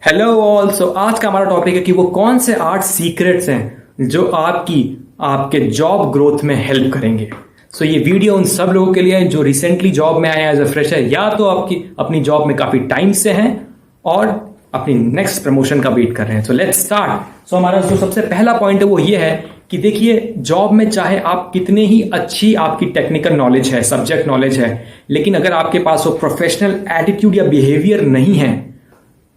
Hello all. सो आज का हमारा टॉपिक है कि वो कौन से 8 सीक्रेट्स हैं जो आपके जॉब ग्रोथ में हेल्प करेंगे। सो ये वीडियो उन सब लोगों के लिए है जो रिसेंटली जॉब में आए हैं एज अ फ्रेशर, या तो आपकी अपनी जॉब में काफी टाइम से हैं और अपनी नेक्स्ट प्रमोशन का वेट कर रहे हैं। So let's start. सो हमारा जो सबसे पहला पॉइंट है वो ये है कि देखिए, जॉब में चाहे आप कितने ही अच्छी आपकी टेक्निकल नॉलेज है, सब्जेक्ट नॉलेज है, लेकिन अगर आपके पास वो प्रोफेशनल एटीट्यूड या बिहेवियर नहीं है,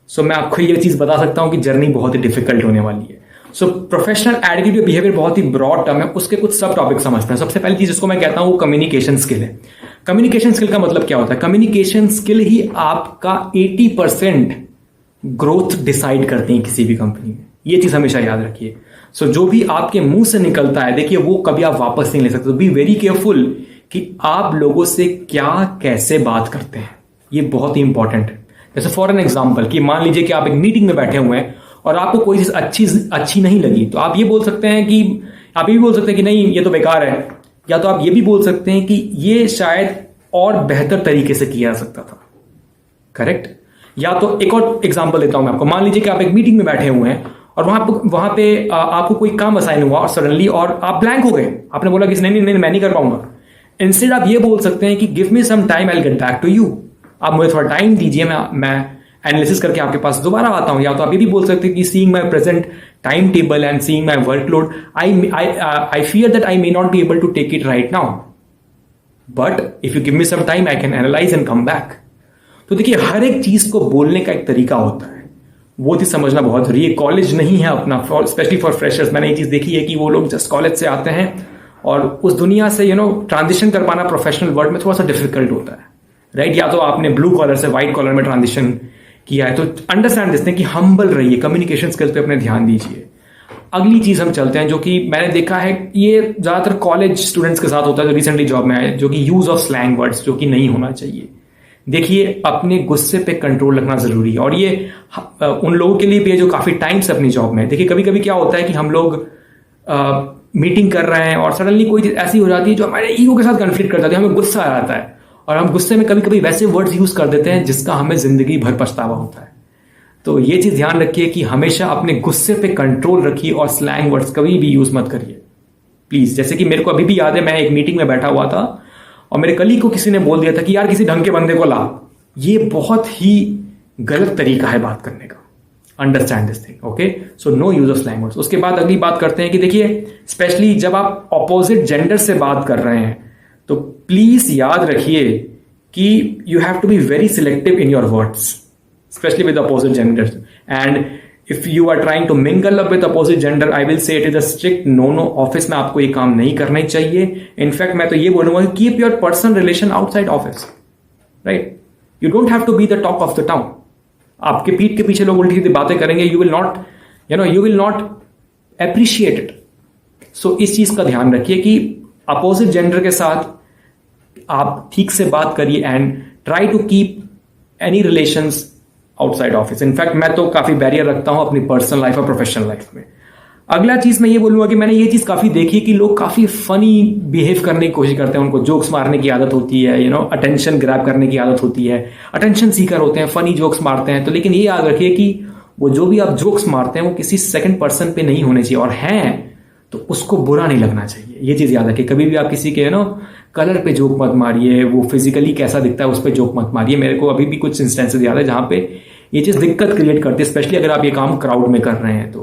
सो मैं आपको ये चीज बता सकता हूं कि जर्नी बहुत ही डिफिकल्ट होने वाली है। सो प्रोफेशनल एटीट्यूड या बिहेवियर बहुत ही ब्रॉड टर्म है, उसके कुछ सब टॉपिक समझते हैं। सबसे पहली चीज जिसको मैं कहता हूं वो कम्युनिकेशन स्किल है। कम्युनिकेशन स्किल का मतलब क्या होता है? कम्युनिकेशन स्किल ही आपका 80% ग्रोथ डिसाइड करती है किसी भी कंपनी में। ये चीज हमेशा याद रखिए। सो जो भी आपके मुंह से निकलता है, देखिए वो कभी आप वापस नहीं ले सकते। तो बी वेरी केयरफुल कि आप लोगों से क्या कैसे बात करते हैं, ये बहुत ही इंपॉर्टेंट है। जैसे फॉर एन एग्जाम्पल कि मान लीजिए कि आप एक मीटिंग में बैठे हुए हैं और आपको कोई चीज अच्छी नहीं लगी, तो आप ये बोल सकते हैं कि आप ये भी बोल सकते हैं कि नहीं ये तो बेकार है, या तो आप ये भी बोल सकते हैं कि ये शायद और बेहतर तरीके से किया जा सकता था। करेक्ट? या तो एक और एग्जाम्पल देता हूं मैं आपको। मान लीजिए कि आप एक मीटिंग में बैठे हुए हैं और वहां पे आपको कोई काम असाइन हुआ और सडनली और आप ब्लैंक हो गए। आपने बोला कि नहीं मैं नहीं कर पाऊंगा। इंस्टेड आप ये बोल सकते हैं कि give me some time, I will get back to you. आप मुझे थोड़ा टाइम दीजिए, मैं एनालिसिस करके आपके पास दोबारा आता हूं। या तो आप ये भी बोल सकते हैं कि seeing my present time table and seeing my workload, I fear that I may not be able to take it right now, but if you give me some time I can analyse and come back. तो देखिए, हर एक चीज को बोलने का एक तरीका होता है, वो चीज समझना बहुत जरूरी है। कॉलेज नहीं है अपना, स्पेशली फॉर फ्रेशर्स। मैंने ये चीज देखी है कि वो लोग जस्ट कॉलेज से आते हैं और उस दुनिया से ट्रांजिशन कर पाना प्रोफेशनल वर्ल्ड में थोड़ा सा डिफिकल्ट होता है, राइट? या तो आपने ब्लू कॉलर से व्हाइट कॉलर में ट्रांजिशन किया है, तो अंडरस्टैंड दिस कि हम्बल रहिए, कम्युनिकेशन स्किल्स पे अपने ध्यान दीजिए। अगली चीज हम चलते हैं, जो कि मैंने देखा है ये ज्यादातर कॉलेज स्टूडेंट्स के साथ होता है जो रिसेंटली जॉब में आए, जो कि यूज ऑफ स्लैंग वर्ड्स, जो कि नहीं होना चाहिए। देखिए, अपने गुस्से पे कंट्रोल रखना जरूरी है, और ये उन लोगों के लिए भी है जो काफी टाइम से अपनी जॉब में है। देखिए, कभी कभी क्या होता है कि हम लोग मीटिंग कर रहे हैं और सडनली कोई चीज ऐसी हो जाती है जो हमारे ईगो के साथ कन्फ्लिक्ट कर जाती है, हमें गुस्सा आ जाता है और हम गुस्से में कभी कभी वैसे वर्ड्स यूज कर देते हैं जिसका हमें जिंदगी भर पछतावा होता है। तो ये चीज ध्यान रखिए कि हमेशा अपने गुस्से पे कंट्रोल रखिए और स्लैंग वर्ड्स कभी भी यूज मत करिए प्लीज। जैसे कि मेरे को अभी भी याद है, मैं एक मीटिंग में बैठा हुआ था और मेरे कलीग को किसी ने बोल दिया था कि यार किसी ढंग के बंदे को ला। ये बहुत ही गलत तरीका है बात करने का। Understand this thing, okay? So no use of slang words. उसके बाद अगली बात करते हैं कि देखिए, स्पेशली जब आप ऑपोजिट जेंडर से बात कर रहे हैं तो प्लीज याद रखिए कि you have to be very selective in your words, especially with opposite gender. And if you are trying to mingle up with opposite gender, I will say it is a strict no. Office में आपको ये काम नहीं करना चाहिए। In fact मैं तो ये बोलूंगा कि keep your personal relation outside office, right? You don't have to be the talk of the town. आपके पीठ के पीछे लोग उल्टी सीधी बातें करेंगे, you will not appreciate it. So इस चीज का ध्यान रखिए कि अपोजिट जेंडर के साथ आप ठीक से बात करिए and try to keep any relations outside office. In fact मैं तो काफी बैरियर रखता हूं अपनी पर्सनल लाइफ और प्रोफेशनल लाइफ में। अगला चीज मैं ये बोलूंगा कि मैंने ये चीज काफी देखी कि लोग काफी फनी बिहेव करने की कोशिश करते हैं। उनको जोक्स मारने की आदत होती है, अटेंशन ग्रैब करने की आदत होती है, अटेंशन सीकर होते हैं, फनी जोक्स मारते हैं। तो लेकिन ये याद रखिए कि वो जो भी आप जोक्स मारते हैं वो किसी सेकंड पर्सन पे नहीं होने चाहिए, और हैं तो उसको बुरा नहीं लगना चाहिए। ये चीज याद रखिए। कभी भी आप किसी के कलर पे जोक मत मारिए, वो फिजिकली कैसा दिखता है उस पर जोक मत मारिए। मेरे को अभी भी कुछ इंस्टेंसेस याद है जहां पे ये चीज दिक्कत क्रिएट करती है, स्पेशली अगर आप ये काम क्राउड में कर रहे हैं तो।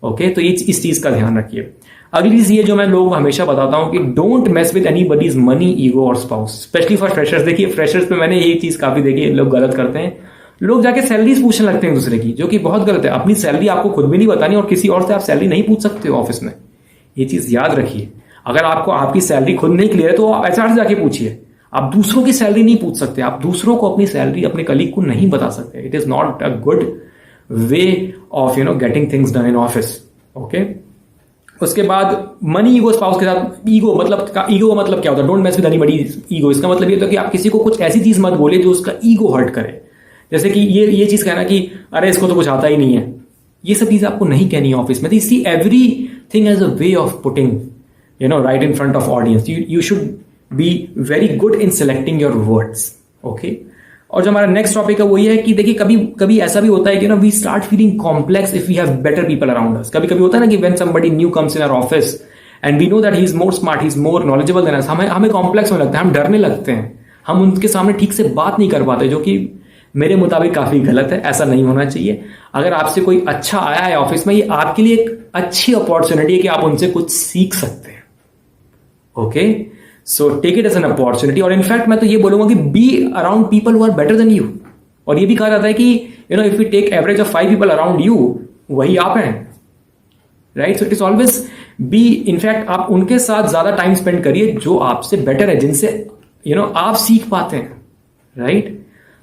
ओके, तो इस चीज का ध्यान रखिए। अगली चीज ये जो मैं लोगों को हमेशा बताता हूं कि don't mess with anybody's money, ego और स्पाउस, स्पेशली फॉर फ्रेशर्स। देखिए, फ्रेशर्स पे मैंने ये चीज काफी देखी है, लोग गलत करते हैं। लोग जाके सैलरीज पूछने लगते हैं दूसरे की, जो कि बहुत गलत है। अपनी सैलरी आपको खुद भी नहीं बतानी और किसी और से आप सैलरी नहीं पूछ सकते हो ऑफिस में। ये चीज याद रखिए। अगर आपको आपकी सैलरी खुद नहीं क्लियर है तो आप एचआर से जाके पूछिए। आप दूसरों की सैलरी नहीं पूछ सकते, आप दूसरों को अपनी सैलरी अपने कलीग को नहीं बता सकते। It is not a good way of getting things done in office, okay? उसके बाद मनी, ईगो, स्पाउस के साथ ईगो मतलब क्या होता है? Don't mess with anybody's ego. इसका मतलब ये होता है कि आप किसी को कुछ ऐसी चीज मत बोले जो उसका ईगो हर्ट करे। जैसे कि ये चीज कहना कि अरे इसको तो कुछ आता ही नहीं है, ये सब चीज आपको नहीं कहनी है ऑफिस में। See everything as a way of putting right in front of audience. You should be very good in selecting your words, okay? और जो हमारा नेक्स्ट टॉपिक है वो ये है कि देखिए कभी कभी ऐसा भी होता है कि we start feeling complex if we have better people around us. कभी कभी होता है ना कि when somebody new comes in our office and we know that he is more smart, he is more knowledgeable than us, हमें complex में लगता है, हम डरने लगते हैं, हम उनके सामने ठीक से बात नहीं कर पाते, जो कि मेरे मुताबिक काफी गलत है। ऐसा नहीं होना चाहिए। अगर आपसे कोई अच्छा आया है ऑफिस में, ये आपके लिए एक अच्छी अपॉर्चुनिटी है कि आप उनसे कुछ सीख सकते हैं। Okay, so take it as an opportunity. और इनफैक्ट मैं तो ये बोलूंगा कि be around people who are better than you. और ये भी कहा जाता है कि if you take average of 5 people around you, वही आप हैं, right. So it is always be, in fact आप उनके साथ ज्यादा टाइम स्पेंड करिए जो आपसे बेटर है, जिनसे आप सीख पाते हैं, राइट।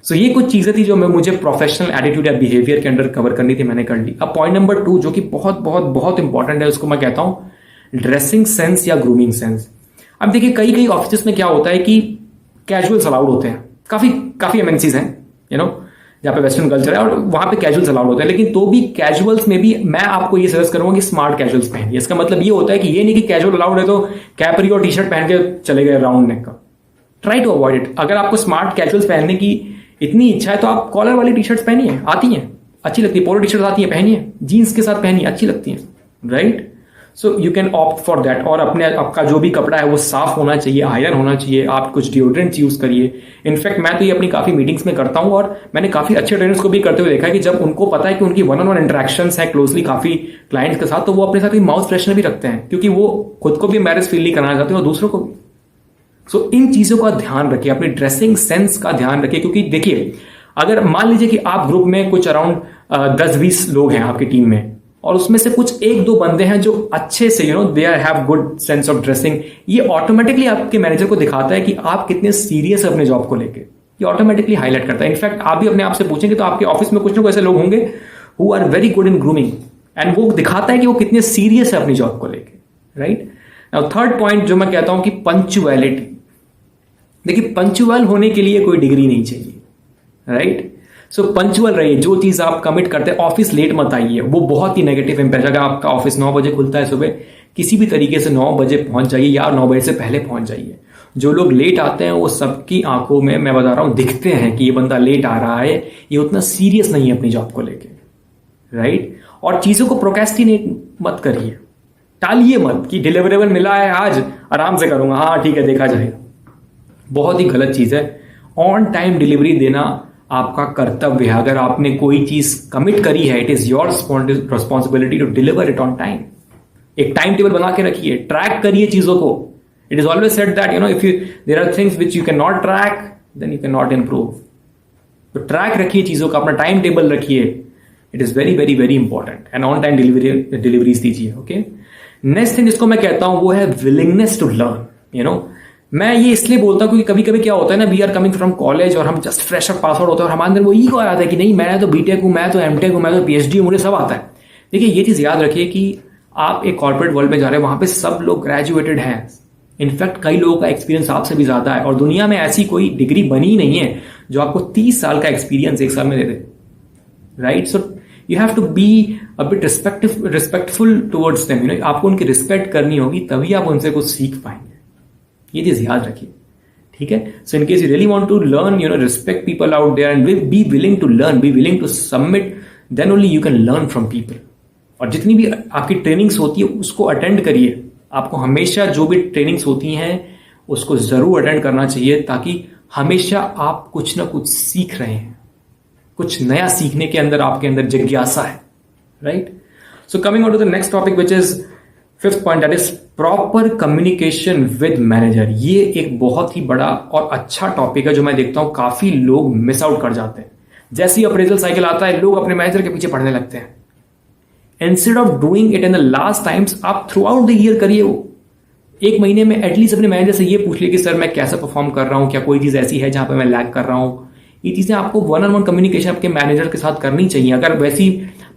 सो ये कुछ चीजें थी जो मुझे प्रोफेशनल एटीट्यूड या बिहेवियर के अंदर कवर करनी थी, मैंने कर ली। अब पॉइंट नंबर 2 जो कि बहुत बहुत बहुत इंपॉर्टेंट है, उसको मैं कहता हूं ड्रेसिंग सेंस या ग्रूमिंग सेंस। अब देखिए कई कई ऑफिस में क्या होता है कि कैजुअल्स अलाउड होते हैं, काफी एमएनसीज हैं जहां पे वेस्टर्न कल्चर है और वहां पे कैजुअल्स अलाउड होते हैं। लेकिन तो भी कैजुअल्स में भी मैं आपको ये सजेस्ट करूंगा कि स्मार्ट कैजुअल्स पहनिए। इसका मतलब ये होता है कि ये नहीं कि कैजुअल अलाउड है तो कैपरी और टी शर्ट पहन के चले गए राउंड नेक का। Try to avoid it. अगर आपको स्मार्ट कैजुअल्स पहनने की इतनी इच्छा है तो आप कॉलर वाली टी शर्ट्स पहनिए, आती हैं, अच्छी लगती है। पोलो टी शर्ट आती है, पहनिए, जीन्स के साथ पहनिए, अच्छी लगती हैं, right. So you can opt for that. और आपका जो भी कपड़ा है वो साफ होना चाहिए, आयरन होना चाहिए, आप कुछ डिओड्रेंट्स यूज करिए। इनफैक्ट मैं तो ये अपनी काफी मीटिंग्स में करता हूं और मैंने काफी अच्छे ट्रेनर्स को भी करते हुए देखा है कि जब उनको पता है कि उनकी 1-on-1 इंटरेक्शंस है क्लोजली काफी क्लाइंट्स के साथ, तो वो अपने साथ माउथ फ्रेशनर भी रखते हैं, क्योंकि वो खुद को भी एम्बैरेस फील नहीं कराना चाहते और दूसरों को भी। सो इन चीजों का ध्यान रखिए, अपनी ड्रेसिंग सेंस का ध्यान रखिए। क्योंकि देखिए अगर मान लीजिए कि आप ग्रुप में कुछ अराउंड 10-20 लोग हैं आपकी टीम में, और उसमें से कुछ 1-2 बंदे हैं जो अच्छे से they have good sense of dressing, ये ऑटोमेटिकली आपके मैनेजर को दिखाता है कि आप कितने सीरियस है अपने जॉब को लेके। ये ऑटोमेटिकली हाईलाइट करता है। इनफैक्ट आप भी अपने आप से पूछेंगे तो आपके ऑफिस में कुछ ना कुछ ऐसे लोग होंगे who are very good in grooming, and वो दिखाता है कि वो कितने सीरियस है अपनी जॉब को लेके, राइट। नाउ थर्ड पॉइंट जो मैं कहता हूं कि पंक्चुअलिटी। देखिए पंक्चुअल होने के लिए कोई डिग्री नहीं चाहिए, राइट। सो पंक्चुअल रहिए। जो चीज आप कमिट करते हैं, ऑफिस लेट मत आइए, वो बहुत ही नेगेटिव इंपैक्ट। अगर आपका ऑफिस 9 बजे खुलता है सुबह, किसी भी तरीके से 9 बजे पहुंच जाइए या 9 बजे से पहले पहुंच जाइए। जो लोग लेट आते हैं वो सबकी आंखों में, मैं बता रहा हूं, दिखते हैं कि ये बंदा लेट आ रहा है, ये उतना सीरियस नहीं है अपनी जॉब को लेके, राइट। और चीजों को प्रोक्रेस्टिनेट मत करिए, टालिए मत कि डिलीवरेबल मिला है आज, आराम से करूंगा, हाँ ठीक है देखा जाएगा। बहुत ही गलत चीज है। ऑन टाइम डिलीवरी देना आपका कर्तव्य है। अगर आपने कोई चीज कमिट करी है, it is your responsibility to deliver it on time. एक टाइम टेबल बना के रखिए, ट्रैक करिए चीजों को। It is always said that if you there are things which you can not track, then you can not improve. तो track रखिए चीजों का, अपना टाइम टेबल रखिए। It is very very very important. And on time deliveries दीजिए। Okay, next thing जिसको मैं कहता हूं वो है विलिंगनेस टू लर्न। मैं ये इसलिए बोलता हूं क्योंकि कभी कभी क्या होता है ना, we are coming from college और हम जस्ट फ्रेशर पास आउट होते हैं और हमारे अंदर वो ईगो आता है कि नहीं मैं तो बीटेक हूं, मैं तो एमटेक हूं, मैं तो पीएचडी हूं, मुझे सब आता है। देखिए ये चीज याद रखिए कि आप एक कॉर्पोरेट वर्ल्ड में जा रहे हैं, वहां पे सब लोग ग्रेजुएटेड हैं। इनफैक्ट कई लोगों का एक्सपीरियंस आपसे भी ज्यादा है, और दुनिया में ऐसी कोई डिग्री बनी ही नहीं है जो आपको 30 साल का एक्सपीरियंस 1 साल में दे दे, right. So you have to be a bit respectful towards them. आपको उनकी रिस्पेक्ट करनी होगी, तभी आप उनसे कुछ सीख पाएंगे। ये चीज याद रखिए, ठीक है। So in case you really want to learn, respect people out there and be willing to learn, be willing to submit, then only you can learn from people. और जितनी भी आपकी ट्रेनिंग्स होती है उसको अटेंड करिए। आपको हमेशा जो भी ट्रेनिंग्स होती हैं उसको जरूर अटेंड करना चाहिए, ताकि हमेशा आप कुछ ना कुछ सीख रहे हैं, कुछ नया सीखने के अंदर आपके अंदर जिज्ञासा है, right. So coming on to the next topic which is 5th point, that is proper communication with manager. ये एक बहुत ही बड़ा और अच्छा टॉपिक है जो मैं देखता हूं काफी लोग मिस आउट कर जाते हैं। जैसे ही अप्रेजल साइकिल आता है, लोग अपने मैनेजर के पीछे पड़ने लगते हैं। Instead of doing it in the last times, आप थ्रू आउट द ईयर करिए। वो 1 महीने में एटलीस्ट अपने मैनेजर से ये पूछ लिया कि सर मैं कैसा परफॉर्म कर रहा हूं, क्या कोई चीज ऐसी है जहां पे मैं लैग कर रहा हूं। ये चीजें आपको 1-on-1 कम्युनिकेशन आपके मैनेजर के साथ करनी चाहिए। अगर वैसी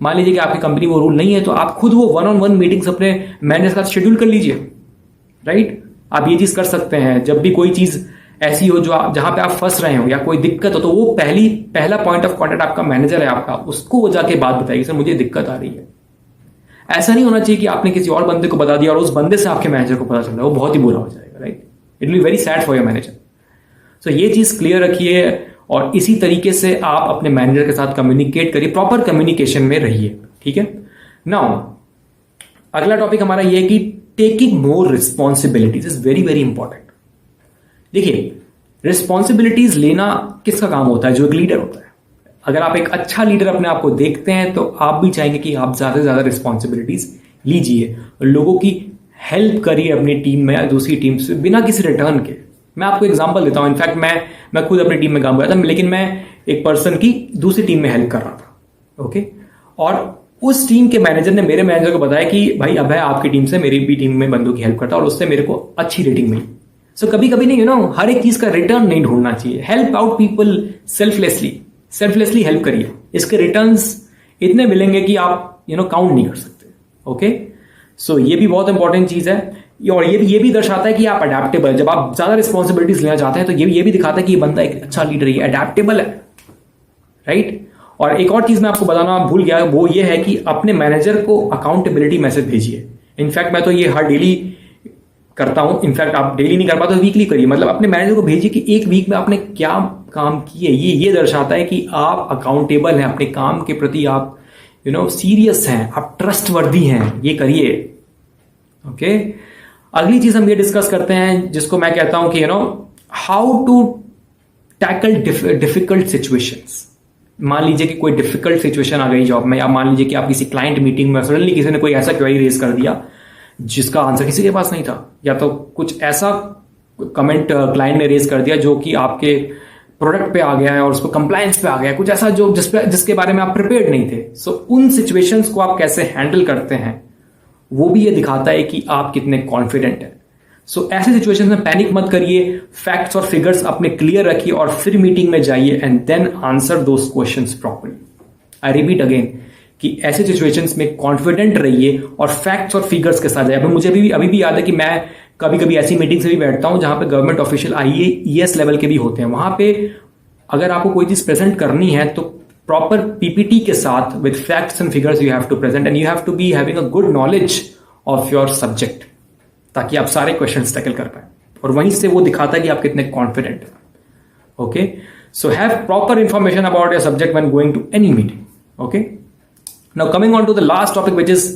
मान लीजिए कि आपकी कंपनी वो रूल नहीं है, तो आप खुद वो 1-on-1 मीटिंग्स अपने मैनेजर के साथ शेड्यूल कर लीजिए, राइट। आप ये चीज कर सकते हैं। जब भी कोई चीज ऐसी हो जो जहां पे आप फंस रहे हो या कोई दिक्कत हो, तो वो पहला पॉइंट ऑफ कॉन्टेक्ट आपका मैनेजर है आपका, उसको वो जाके बात बताएगी, सर मुझे दिक्कत आ रही है। ऐसा नहीं होना चाहिए कि आपने किसी और बंदे को बता दिया और उस बंदे से आपके मैनेजर को पता चल रहा है, वो बहुत ही बुरा हो जाएगा, right. It will be very sad for your manager. So ये चीज क्लियर रखिए। और इसी तरीके से आप अपने मैनेजर के साथ कम्युनिकेट करिए, प्रॉपर कम्युनिकेशन में रहिए, ठीक है। नाउ अगला टॉपिक हमारा ये है कि taking more responsibilities is very very important. देखिए, रिस्पॉन्सिबिलिटीज लेना किसका काम होता है? जो एक लीडर होता है। अगर आप एक अच्छा लीडर अपने आप को देखते हैं तो आप भी चाहेंगे कि आप ज्यादा से ज्यादा रिस्पॉन्सिबिलिटीज लीजिए, लोगों की हेल्प करिए अपनी टीम में या दूसरी टीम से बिना किसी रिटर्न के। मैं आपको एग्जांपल देता हूं। इनफैक्ट मैं खुद अपनी टीम में काम कर रहा था, लेकिन मैं एक पर्सन की दूसरी टीम में हेल्प कर रहा था, ओके। और उस टीम के मैनेजर ने मेरे मैनेजर को बताया कि भाई अभय आपकी टीम से मेरी भी टीम में बंदों की हेल्प करता और उससे मेरे को अच्छी रेटिंग मिली। सो कभी कभी नहीं, हर एक चीज का रिटर्न नहीं ढूंढना चाहिए। Help out people selflessly help करिए, इसके रिटर्न्स इतने मिलेंगे कि आप काउंट नहीं कर सकते, ओके। सो ये भी बहुत इंपॉर्टेंट चीज है। और ये भी दर्शाता है कि आप अडेप्टेबल, जब आप ज्यादा रिस्पॉन्सिबिलिटीज लेना चाहते हैं तो ये भी दिखाता है कि ये बंदा एक अच्छा लीडर है, अडेप्टेबल है, राइट। और एक और चीज मैं आपको बताना भूल गया, वो ये है कि अपने मैनेजर को अकाउंटेबिलिटी मैसेज भेजिए। इनफैक्ट मैं तो ये हर डेली करता हूं। इनफैक्ट आप डेली नहीं कर पाते तो वीकली करिए। मतलब अपने मैनेजर को भेजिए कि एक वीक में आपने क्या काम किए। ये दर्शाता है कि आप अकाउंटेबल हैं अपने काम के प्रति, आप सीरियस हैं, आप ट्रस्टवर्दी हैं। ये करिए, ओके। अगली चीज हम ये डिस्कस करते हैं जिसको मैं कहता हूं कि how to tackle difficult situations. मान लीजिए कि कोई डिफिकल्ट सिचुएशन आ गई जॉब में, या मान लीजिए कि आप किसी क्लाइंट मीटिंग में सडनली किसी ने कोई ऐसा क्वेरी रेज कर दिया जिसका आंसर किसी के पास नहीं था, या तो कुछ ऐसा कमेंट क्लाइंट ने रेज कर दिया जो कि आपके प्रोडक्ट पे आ गया है और उसको कंप्लायंस पे आ गया है, कुछ ऐसा जो जिसके बारे में आप प्रिपेयर्ड नहीं थे। सो उन सिचुएशंस को आप कैसे हैंडल करते हैं वो भी ये दिखाता है कि आप कितने कॉन्फिडेंट हैं। सो ऐसे सिचुएशन में पैनिक मत करिए, फैक्ट्स और फिगर्स अपने क्लियर रखिए और फिर मीटिंग में जाइए and then answer those questions properly. I repeat again कि ऐसे सिचुएशंस में कॉन्फिडेंट रहिए और फैक्ट्स और फिगर्स के साथ जाइए। मुझे अभी भी याद है कि मैं कभी कभी ऐसी मीटिंग से भी बैठता हूं जहां पे गवर्नमेंट ऑफिशियल IAS लेवल के भी होते हैं। वहां पे अगर आपको कोई चीज प्रेजेंट करनी है तो प्रॉपर PPT के साथ with facts and figures you have to present and you have to be having a good knowledge of your subject, ताकि आप सारे क्वेश्चंस टैकल कर पाए। और वहीं से वो दिखाता है कि आप कितने कॉन्फिडेंट हैं, okay. So have proper information about your subject when going to any meeting, okay. Now coming on to the last topic which is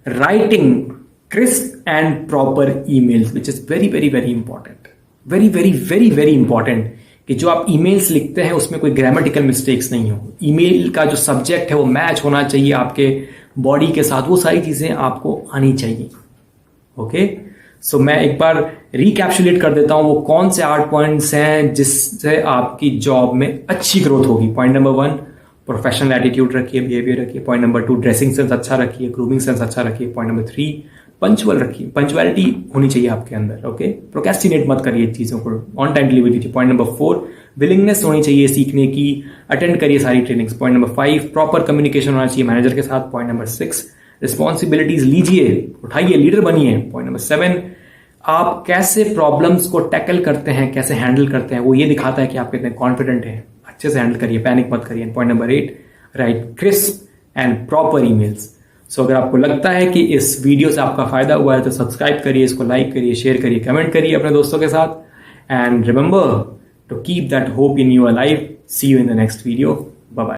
writing crisp and proper emails, which is very very very important, very very very very important कि जो आप emails लिखते हैं उसमें कोई grammatical mistakes नहीं हो। email का जो subject है वो मैच होना चाहिए आपके बॉडी के साथ, वो सारी चीजें आपको आनी चाहिए, ओके। सो मैं एक बार रिकैप्सुलेट कर देता हूं वो कौन से 8 पॉइंट्स हैं जिससे आपकी जॉब में अच्छी ग्रोथ होगी। पॉइंट नंबर 1, प्रोफेशनल एटीट्यूड रखिए, बिहेवियर रखिए। पॉइंट नंबर 2, ड्रेसिंग सेंस अच्छा रखिए, ग्रूमिंग सेंस अच्छा रखिए। पॉइंट नंबर 3, पंचुअल रखिए, पंचुअलिटी होनी चाहिए आपके अंदर, ओके। प्रोक्रेस्टिनेट मत करिए चीजों को, ऑन टाइम डिलीवर दीजिए। पॉइंट नंबर 4, विलिंगनेस होनी चाहिए सीखने की, अटेंड करिए सारी trainings. Point number 5, proper communication होना चाहिए मैनेजर के साथ। पॉइंट नंबर 6, रिस्पॉन्सिबिलिटीज लीजिए, उठाइए, लीडर बनिए। पॉइंट नंबर 7, आप कैसे प्रॉब्लम्स को टैकल करते हैं, कैसे हैंडल करते हैं, वो ये दिखाता है कि आप कितने कॉन्फिडेंट हैं। अच्छे से हैंडल करिए, पैनिक मत करिए। Point number 8, right crisp and proper emails. So अगर आपको लगता है कि इस वीडियो से आपका फायदा हुआ है तो सब्सक्राइब करिए, इसको लाइक करिए, शेयर करिए, कमेंट करिए अपने दोस्तों के साथ। And remember to keep that hope in your life. See you in the next video. Bye bye.